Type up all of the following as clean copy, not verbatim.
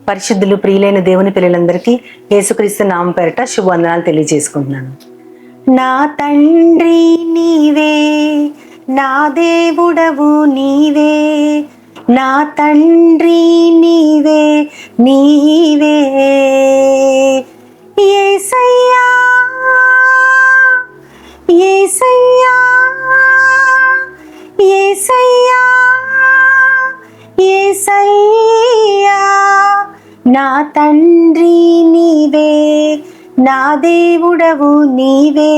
పరిశుద్ధులు ప్రియులైన దేవుని పిల్లలందరికీ యేసుక్రీస్తు నామం పేరిట శుభవందనాలు తెలియజేసుకుంటున్నాను. నా తండ్రి నీవే, నా దేవుడవు నీవే, నా తండ్రి నీవే నీవే, యేసయ్యా యేసయ్యా యేసయ్యా యేసయ్యా, నా తండ్రి నీవే, నా దేవుడవు నీవే,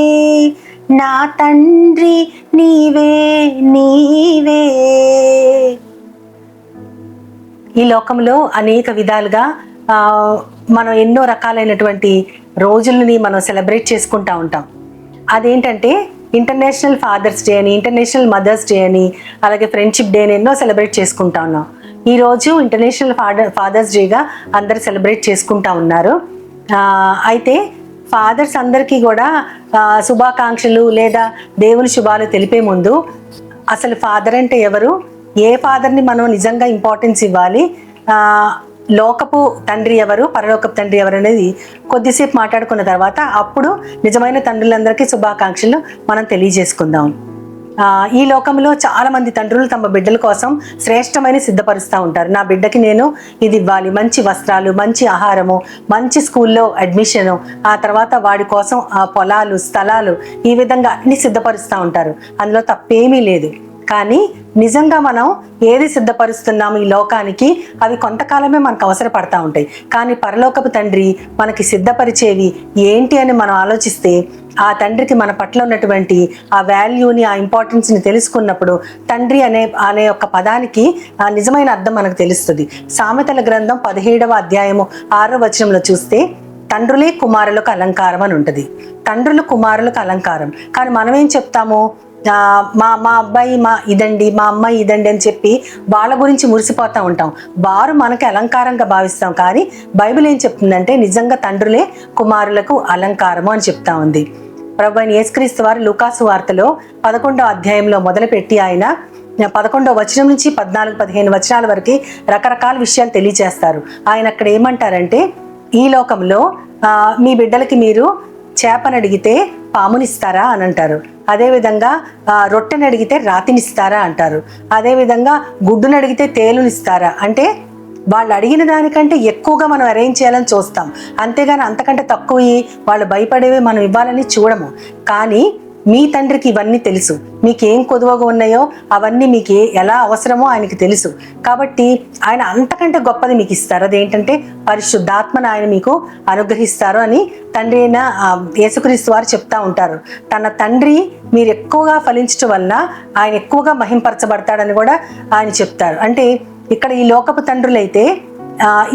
నా తండ్రి నీవే నీవే. ఈ లోకంలో అనేక విధాలుగా మనం ఎన్నో రకాలైనటువంటి రోజులని మనం సెలబ్రేట్ చేసుకుంటూ ఉంటాం. అదేంటంటే ఇంటర్నేషనల్ ఫాదర్స్ డే అని, ఇంటర్నేషనల్ మదర్స్ డే అని, అలాగే ఫ్రెండ్షిప్ డే అని ఎన్నో సెలబ్రేట్ చేసుకుంటా ఉన్నాం. ఈరోజు ఇంటర్నేషనల్ ఫాదర్స్ డేగా అందరు సెలబ్రేట్ చేసుకుంటా ఉన్నారు. అయితే ఫాదర్స్ అందరికీ కూడా శుభాకాంక్షలు లేదా దేవుని శుభాలు తెలిపే ముందు అసలు ఫాదర్ అంటే ఎవరు, ఏ ఫాదర్ని మనం నిజంగా ఇంపార్టెన్స్ ఇవ్వాలి, లోకపు తండ్రి ఎవరు, పరలోకపు తండ్రి ఎవరు అనేది కొద్దిసేపు మాట్లాడుకున్న తర్వాత అప్పుడు నిజమైన తండ్రులందరికీ శుభాకాంక్షలు మనం తెలియజేసుకుందాం. ఈ లోకంలో చాలా మంది తండ్రులు తమ బిడ్డల కోసం శ్రేష్టమైన సిద్ధపరుస్తూ ఉంటారు. నా బిడ్డకి నేను ఇది ఇవ్వాలి, మంచి వస్త్రాలు, మంచి ఆహారము, మంచి స్కూల్లో అడ్మిషను, ఆ తర్వాత వాడి కోసం పొలాలు, స్థలాలు, ఈ విధంగా అన్ని సిద్ధపరుస్తూ ఉంటారు. అందులో తప్పేమీ లేదు. కానీ నిజంగా మనం ఏది సిద్ధపరుస్తున్నాము ఈ లోకానికి, అవి కొంతకాలమే మనకు అవసరపడతా ఉంటాయి. కానీ పరలోకపు తండ్రి మనకి సిద్ధపరిచేవి ఏంటి అని మనం ఆలోచిస్తే ఆ తండ్రికి మన పట్ల ఉన్నటువంటి ఆ వాల్యూని, ఆ ఇంపార్టెన్స్ని తెలుసుకున్నప్పుడు తండ్రి అనే ఒక పదానికి నిజమైన అర్థం మనకు తెలుస్తుంది. సామెతల గ్రంథం 17వ అధ్యాయము 6వ వచనంలో చూస్తే తండ్రులే కుమారులకు అలంకారం అని ఉంటుంది. తండ్రులు కుమారులకు అలంకారం. కానీ మనం ఏం చెప్తాము, మా అబ్బాయి ఇదండి, మా అమ్మాయి ఇదండి అని చెప్పి వాళ్ళ గురించి మురిసిపోతూ ఉంటాం. వారు మనకి అలంకారంగా భావిస్తాం. కానీ బైబిల్ ఏం చెప్తుందంటే నిజంగా తండ్రులే కుమారులకు అలంకారము అని చెప్తా ఉంది. ప్రభువైన యేసుక్రీస్తు వారు లూకాసు వార్తలో 11వ అధ్యాయంలో మొదలుపెట్టి ఆయన 11వ వచనం నుంచి 14-15 వచనాల వరకు రకరకాల విషయాలు తెలియజేస్తారు. ఆయన అక్కడ ఏమంటారంటే, ఈ లోకంలో మీ బిడ్డలకి మీరు చేపను అడిగితే పామునిస్తారా అని అంటారు. అదేవిధంగా రొట్టెని అడిగితే రాతినిస్తారా అంటారు. అదేవిధంగా గుడ్డును అడిగితే తేలునిస్తారా అంటే వాళ్ళు అడిగిన దానికంటే ఎక్కువగా మనం అరేంజ్ చేయాలని చూస్తాం. అంతేగాని అంతకంటే తక్కువ వాళ్ళు భయపడేవి మనం ఇవ్వాలని చూడము. కానీ మీ తండ్రికి ఇవన్నీ తెలుసు. మీకేం కొదువగా ఉన్నాయో అవన్నీ మీకు ఎలా అవసరమో ఆయనకి తెలుసు. కాబట్టి ఆయన అంతకంటే గొప్పది మీకు ఇస్తారు. అదేంటంటే పరిశుద్ధాత్మను ఆయన మీకు అనుగ్రహిస్తారు అని తండ్రి అయిన యేసుక్రీస్తు వారు చెప్తా ఉంటారు. తన తండ్రి మీరు ఎక్కువగా ఫలించడం వలన ఆయన ఎక్కువగా మహింపరచబడతాడని కూడా ఆయన చెప్తారు. అంటే ఇక్కడ ఈ లోకపు తండ్రులైతే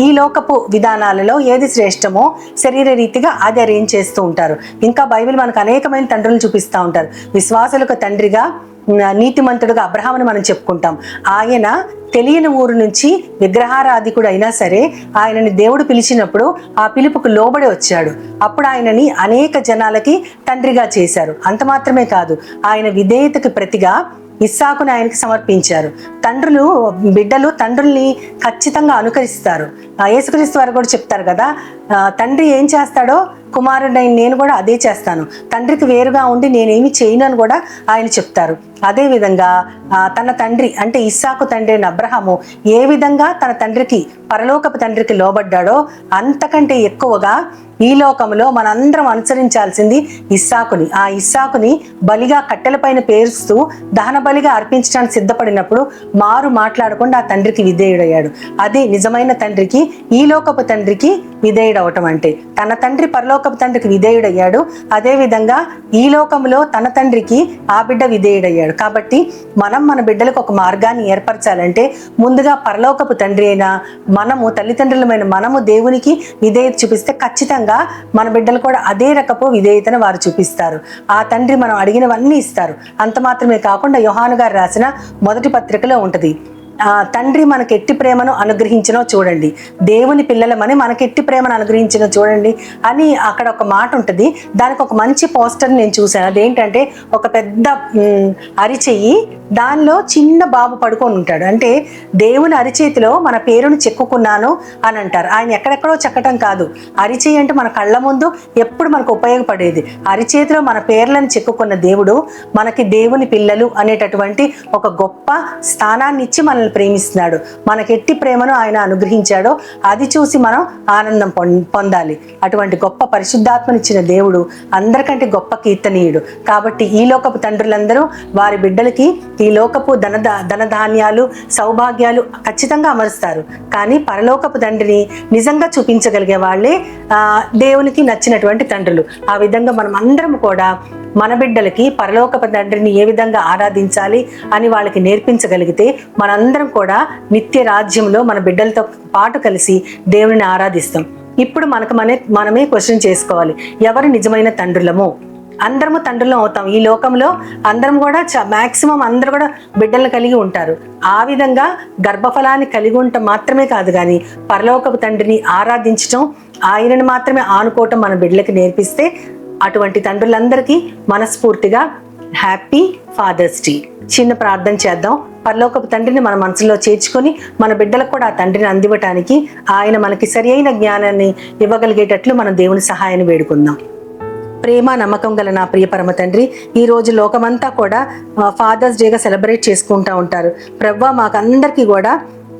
ఈ లోకపు విధానాలలో ఏది శ్రేష్టమో శరీర రీతిగా అది అరేంజ్ చేస్తూ ఉంటారు. ఇంకా బైబిల్ మనకు అనేకమైన తండ్రులను చూపిస్తూ ఉంటారు. విశ్వాసులకు తండ్రిగా నీతిమంతుడుగా అబ్రహాముని మనం చెప్పుకుంటాం. ఆయన తెలియని ఊరు నుంచి విగ్రహారాధికుడు అయినా సరే ఆయనని దేవుడు పిలిచినప్పుడు ఆ పిలుపుకు లోబడి వచ్చాడు. అప్పుడు ఆయనని అనేక జనాలకి తండ్రిగా చేశారు. అంత మాత్రమే కాదు, ఆయన విధేయతకి ప్రతిగా ఇస్సాకుని ఆయనకి సమర్పించారు. బిడ్డలు తండ్రుల్ని ఖచ్చితంగా అనుకరిస్తారు. యేసుక్రీస్తు వారు కూడా చెప్తారు కదా, తండ్రి ఏం చేస్తాడో కుమారుడైన నేను కూడా అదే చేస్తాను, తండ్రికి వేరుగా ఉండి నేనేమి చేయను అని కూడా ఆయన చెప్తారు. అదేవిధంగా తన తండ్రి అంటే ఇస్సాకు తండ్రి అయిన అబ్రహాము ఏ విధంగా తన తండ్రికి, పరలోకపు తండ్రికి లోబడ్డాడో అంతకంటే ఎక్కువగా ఈ లోకంలో మనందరం అనుసరించాల్సింది ఇస్సాకుని. ఆ ఇస్సాకుని బలిగా కట్టెలపైన పేరుస్తూ దహన బలిగా అర్పించడానికి సిద్ధపడినప్పుడు మారు మాట్లాడకుండా ఆ తండ్రికి విధేయుడయ్యాడు. అది నిజమైన తండ్రికి, ఈ లోకపు తండ్రికి విధేయుడవటం అంటే. తన తండ్రి పరలోకపు తండ్రికి విధేయుడయ్యాడు, అదేవిధంగా ఈ లోకంలో తన తండ్రికి ఆ బిడ్డ విధేయుడయ్యాడు. కాబట్టి మనం మన బిడ్డలకు ఒక మార్గాన్ని ఏర్పరచాలంటే ముందుగా పరలోకపు తండ్రి అయినా మనము, తల్లిదండ్రులమైన మనము దేవునికి విధేయత చూపిస్తే ఖచ్చితంగా మన బిడ్డలు కూడా అదే రకపు విధేయతను వారు చూపిస్తారు. ఆ తండ్రి మనం అడిగినవన్నీ ఇస్తారు. అంత మాత్రమే కాకుండా యోహాను గారు రాసిన మొదటి పత్రికలో ఉంటుంది, తండ్రి మనకి ఎట్టి ప్రేమను అనుగ్రహించినో చూడండి, దేవుని పిల్లలమని మనకి ఎట్టి ప్రేమను అనుగ్రహించినో చూడండి అని అక్కడ ఒక మాట ఉంటుంది. దానికి ఒక మంచి పోస్టర్ నేను చూశాను. అదేంటంటే ఒక పెద్ద అరిచెయ్యి, దానిలో చిన్న బాబు పడుకొని ఉంటాడు. అంటే దేవుని అరిచేతిలో మన పేరును చెక్కుకున్నాను అని అంటారు. ఆయన ఎక్కడెక్కడో చెక్కటం కాదు, అరిచేయి అంటే మన కళ్ళ ముందు ఎప్పుడు మనకు ఉపయోగపడేది. అరిచేతిలో మన పేర్లను చెక్కుకున్న దేవుడు మనకి దేవుని పిల్లలు అనేటటువంటి ఒక గొప్ప స్థానాన్ని ఇచ్చి మనల్ని ప్రేమిస్తున్నాడు. మనకి ఎట్టి ప్రేమను ఆయన అనుగ్రహించాడో అది చూసి మనం ఆనందం పొందాలి. అటువంటి గొప్ప పరిశుద్ధాత్మనిచ్చిన దేవుడు అందరికంటే గొప్ప కీర్తనీయుడు. కాబట్టి ఈ లోకపు తండ్రులందరూ వారి బిడ్డలకి ఈ లోకపు ధనధాన్యాలు సౌభాగ్యాలు ఖచ్చితంగా అమరుస్తారు. కానీ పరలోకపు తండ్రిని నిజంగా చూపించగలిగే వాళ్ళే దేవునికి నచ్చినటువంటి తండ్రులు. ఆ విధంగా మనం అందరం కూడా మన బిడ్డలకి పరలోకపు తండ్రిని ఏ విధంగా ఆరాధించాలి అని వాళ్ళకి నేర్పించగలిగితే మనందరం కూడా నిత్య రాజ్యంలో మన బిడ్డలతో పాటు కలిసి దేవుని ఆరాధిస్తాం. ఇప్పుడు మనమే క్వశ్చన్ చేసుకోవాలి, ఎవరు నిజమైన తండ్రులమో? అందరము తండ్రులం అవుతాం. ఈ లోకంలో అందరం కూడా మ్యాక్సిమం అందరూ కూడా బిడ్డలను కలిగి ఉంటారు. ఆ విధంగా గర్భఫలాన్ని కలిగి ఉండటం మాత్రమే కాదు, కానీ పరలోకపు తండ్రిని ఆరాధించటం, ఆయనను మాత్రమే ఆనుకోవటం మన బిడ్డలకి నేర్పిస్తే అటువంటి తండ్రులందరికీ మనస్ఫూర్తిగా హ్యాపీ ఫాదర్స్ డే. చిన్న ప్రార్థన చేద్దాం. పరలోకపు తండ్రిని మన మనసులో చేర్చుకొని మన బిడ్డలకు కూడా ఆ తండ్రిని అందివ్వటానికి ఆయన మనకి సరి అయిన జ్ఞానాన్ని ఇవ్వగలిగేటట్లు మనం దేవుని సహాయాన్ని వేడుకుందాం. ప్రేమ నమ్మకం గల నా ప్రియ పరమ తండ్రి, ఈ రోజు లోకమంతా కూడా ఫాదర్స్ డేగా సెలబ్రేట్ చేసుకుంటూ ఉంటారు. ప్రభువా, మాకందరికీ కూడా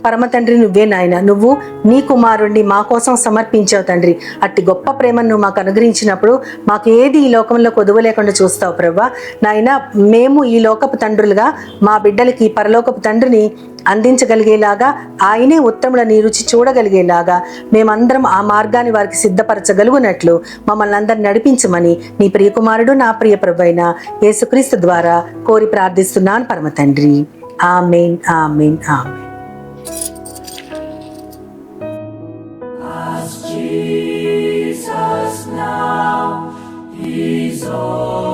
పరమ తండ్రి నువ్వే నాయన. నువ్వు నీ కుమారుణ్ణి మా కోసం సమర్పించావు తండ్రి. అట్టి గొప్ప ప్రేమను నువ్వు మాకు అనుగ్రహించినప్పుడు మాకు ఏది ఈ లోకంలో కొదువ లేకుండా చూస్తావు ప్రభువా. నాయన, మేము ఈ లోకపు తండ్రులుగా మా బిడ్డలకి పరలోకపు తండ్రిని అందించగలిగేలాగా, ఆయనే ఉత్తములని రుచి చూడగలిగేలాగా మేమందరం ఆ మార్గాన్ని వారికి సిద్ధపరచగలుగునట్లు మమ్మల్ని అందరిని నడిపించమని నీ ప్రియకుమారుడు నా ప్రియ ప్రభువైన యేసుక్రీస్తు ద్వారా కోరి ప్రార్థిస్తున్నాను పరమ తండ్రి. ఆమేన్, ఆమేన్, ఆమేన్. Jesus now, He's all.